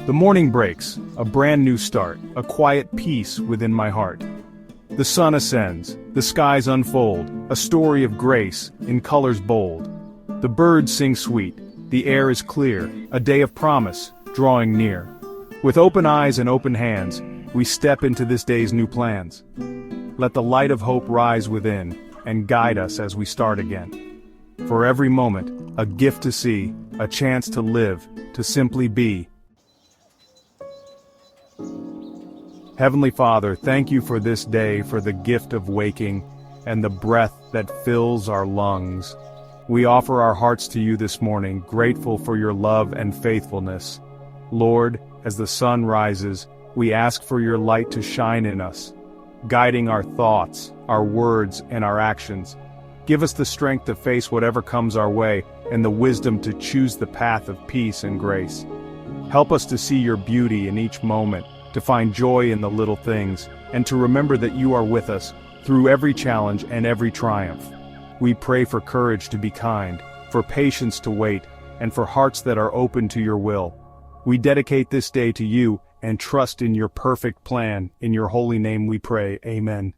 The morning breaks, a brand new start, a quiet peace within my heart. The sun ascends, the skies unfold, a story of grace, in colors bold. The birds sing sweet, the air is clear, a day of promise, drawing near. With open eyes and open hands, we step into this day's new plans. Let the light of hope rise within, and guide us as we start again. For every moment, a gift to see, a chance to live, to simply be. Heavenly Father, thank you for this day, for the gift of waking, and the breath that fills our lungs. We offer our hearts to you this morning, grateful for your love and faithfulness. Lord, as the sun rises, we ask for your light to shine in us, guiding our thoughts, our words, and our actions. Give us the strength to face whatever comes our way, and the wisdom to choose the path of peace and grace. Help us to see your beauty in each moment, to find joy in the little things, and to remember that you are with us through every challenge and every triumph. We pray for courage to be kind, for patience to wait, and for hearts that are open to your will. We dedicate this day to you and trust in your perfect plan. In your holy name we pray, amen.